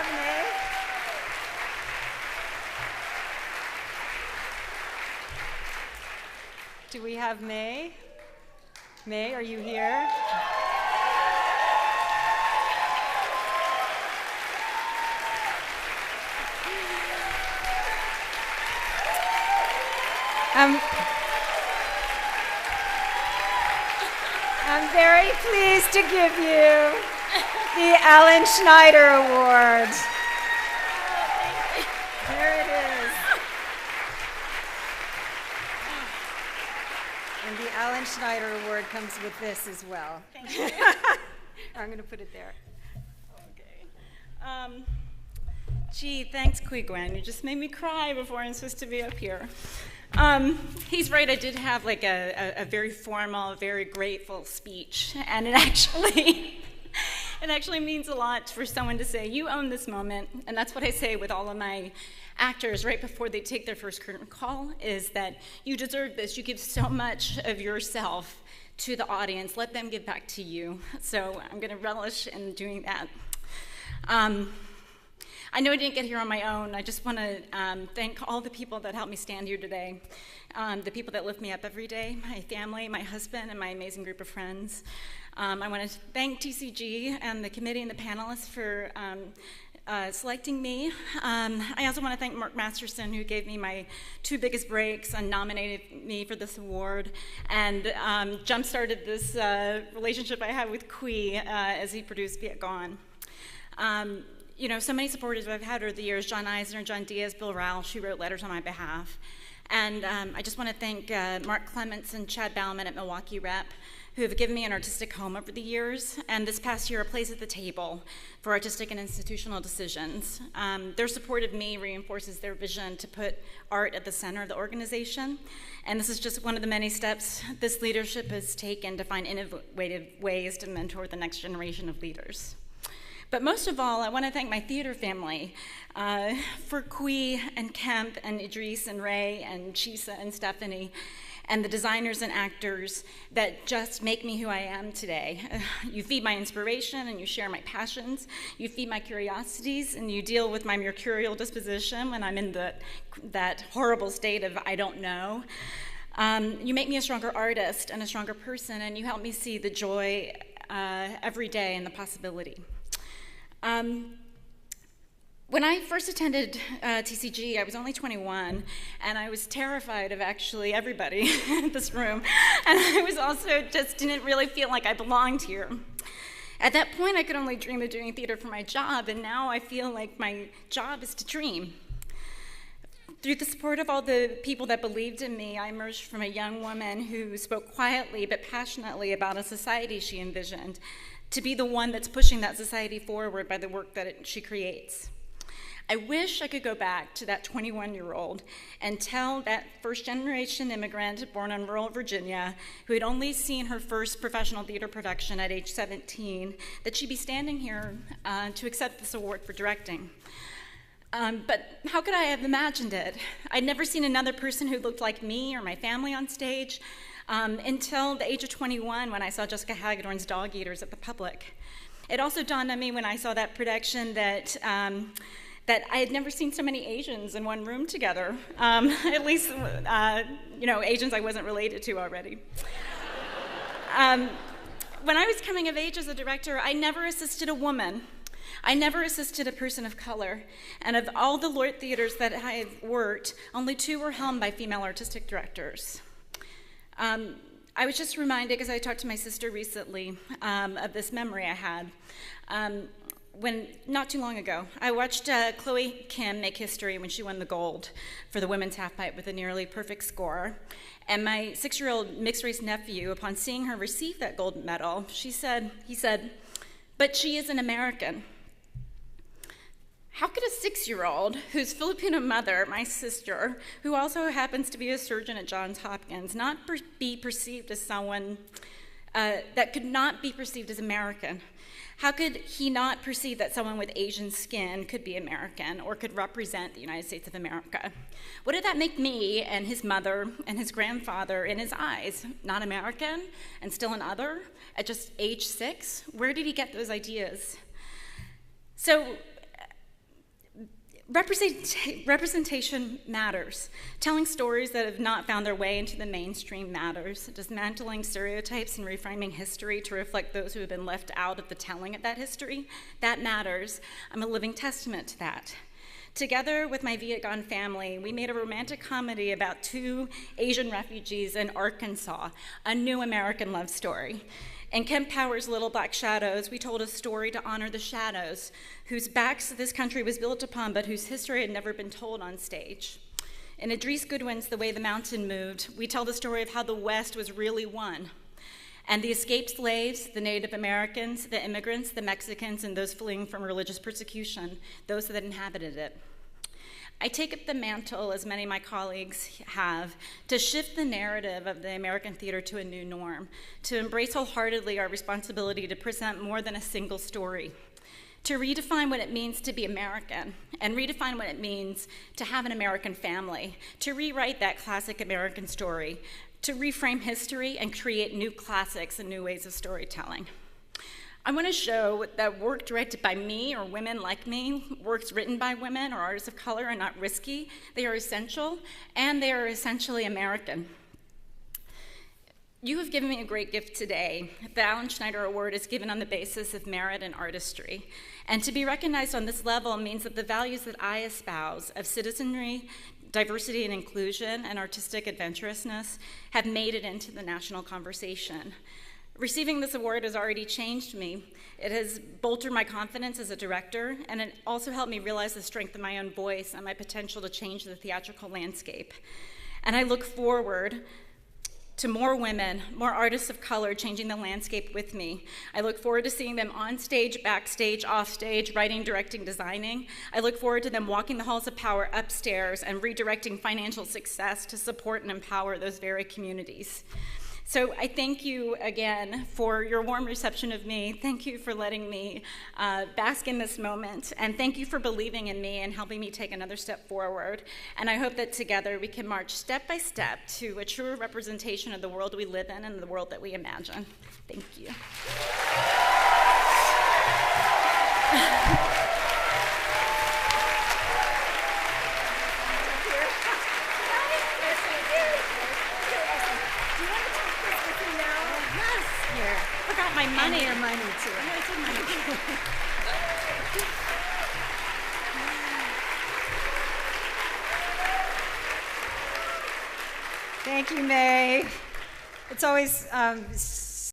have May? Do we have May? May, are you here? I'm very pleased to give you the Alan Schneider Award. There it is. And the Alan Schneider Award comes with this as well. Thank you. I'm going to put it there. Okay. Gee, thanks, Gwen. You just made me cry before I'm supposed to be up here. He's right, I did have like a very formal, very grateful speech, and it actually means a lot for someone to say, you own this moment, and that's what I say with all of my actors right before they take their first curtain call, is that you deserve this. You give so much of yourself to the audience. Let them give back to you. So I'm going to relish in doing that. I know I didn't get here on my own. I just want to thank all the people that helped me stand here today, the people that lift me up every day, my family, my husband, and my amazing group of friends. I want to thank TCG and the committee and the panelists for selecting me. I also want to thank Mark Masterson, who gave me my 2 biggest breaks and nominated me for this award, and jump-started this relationship I have with Kui as he produced Be It Gone. You know, so many supporters I've had over the years, John Eisner, John Diaz, Bill Rausch, who wrote letters on my behalf. And I just want to thank Mark Clements and Chad Bauman at Milwaukee Rep, who have given me an artistic home over the years, and this past year a place at the table for artistic and institutional decisions. Their support of me reinforces their vision to put art at the center of the organization, and this is just one of the many steps this leadership has taken to find innovative ways to mentor the next generation of leaders. But most of all, I want to thank my theater family for Kui and Kemp and Idris and Ray and Chisa and Stephanie, and the designers and actors that just make me who I am today. You feed my inspiration and you share my passions. You feed my curiosities and you deal with my mercurial disposition when I'm in that horrible state of I don't know. You make me a stronger artist and a stronger person, and you help me see the joy every day and the possibility. When I first attended TCG, I was only 21, and I was terrified of actually everybody in this room, and I was also just didn't really feel like I belonged here. At that point, I could only dream of doing theater for my job, and now I feel like my job is to dream. Through the support of all the people that believed in me, I emerged from a young woman who spoke quietly but passionately about a society she envisioned, to be the one that's pushing that society forward by the work that she creates. I wish I could go back to that 21-year-old and tell that first-generation immigrant born in rural Virginia who had only seen her first professional theater production at age 17 that she'd be standing here to accept this award for directing. But how could I have imagined it? I'd never seen another person who looked like me or my family on stage, until the age of 21 when I saw Jessica Hagedorn's Dog Eaters at the Public. It also dawned on me when I saw that production that I had never seen so many Asians in one room together, at least, Asians I wasn't related to already. When I was coming of age as a director, I never assisted a woman. I never assisted a person of color, and of all the Lord theaters that I have worked, only 2 were helmed by female artistic directors. I was just reminded, because I talked to my sister recently, of this memory I had. When, not too long ago, I watched Chloe Kim make history when she won the gold for the women's half-pipe with a nearly perfect score. And my 6-year-old mixed-race nephew, upon seeing her receive that gold medal, he said, "But she is an American." How could a 6-year-old, whose Filipino mother, my sister, who also happens to be a surgeon at Johns Hopkins, not be perceived as someone that could not be perceived as American? How could he not perceive that someone with Asian skin could be American or could represent the United States of America? What did that make me and his mother and his grandfather in his eyes? Not American and still an other at just age 6? Where did he get those ideas? So Representation matters. Telling stories that have not found their way into the mainstream matters. Dismantling stereotypes and reframing history to reflect those who have been left out of the telling of that history, that matters. I'm a living testament to that. Together with my Vietnam family, we made a romantic comedy about two Asian refugees in Arkansas, a new American love story. In Kemp Powers' Little Black Shadows, we told a story to honor the shadows, whose backs this country was built upon, but whose history had never been told on stage. In Idris Goodwin's The Way the Mountain Moved, we tell the story of how the West was really one, and the escaped slaves, the Native Americans, the immigrants, the Mexicans, and those fleeing from religious persecution, those that inhabited it. I take up the mantle, as many of my colleagues have, to shift the narrative of the American theater to a new norm, to embrace wholeheartedly our responsibility to present more than a single story, to redefine what it means to be American, and redefine what it means to have an American family, to rewrite that classic American story, to reframe history and create new classics and new ways of storytelling. I want to show that work directed by me or women like me, works written by women or artists of color are not risky, they are essential, and they are essentially American. You have given me a great gift today. The Alan Schneider Award is given on the basis of merit and artistry. And to be recognized on this level means that the values that I espouse of citizenry, diversity and inclusion, and artistic adventurousness have made it into the national conversation. Receiving this award has already changed me. It has bolstered my confidence as a director, and it also helped me realize the strength of my own voice and my potential to change the theatrical landscape. And I look forward to more women, more artists of color changing the landscape with me. I look forward to seeing them on stage, backstage, off stage, writing, directing, designing. I look forward to them walking the halls of power upstairs and redirecting financial success to support and empower those very communities. So I thank you again for your warm reception of me. Thank you for letting me bask in this moment. And thank you for believing in me and helping me take another step forward. And I hope that together we can march step by step to a truer representation of the world we live in and the world that we imagine. Thank you. My money. And your money, too. I took money. Thank you, May. It's always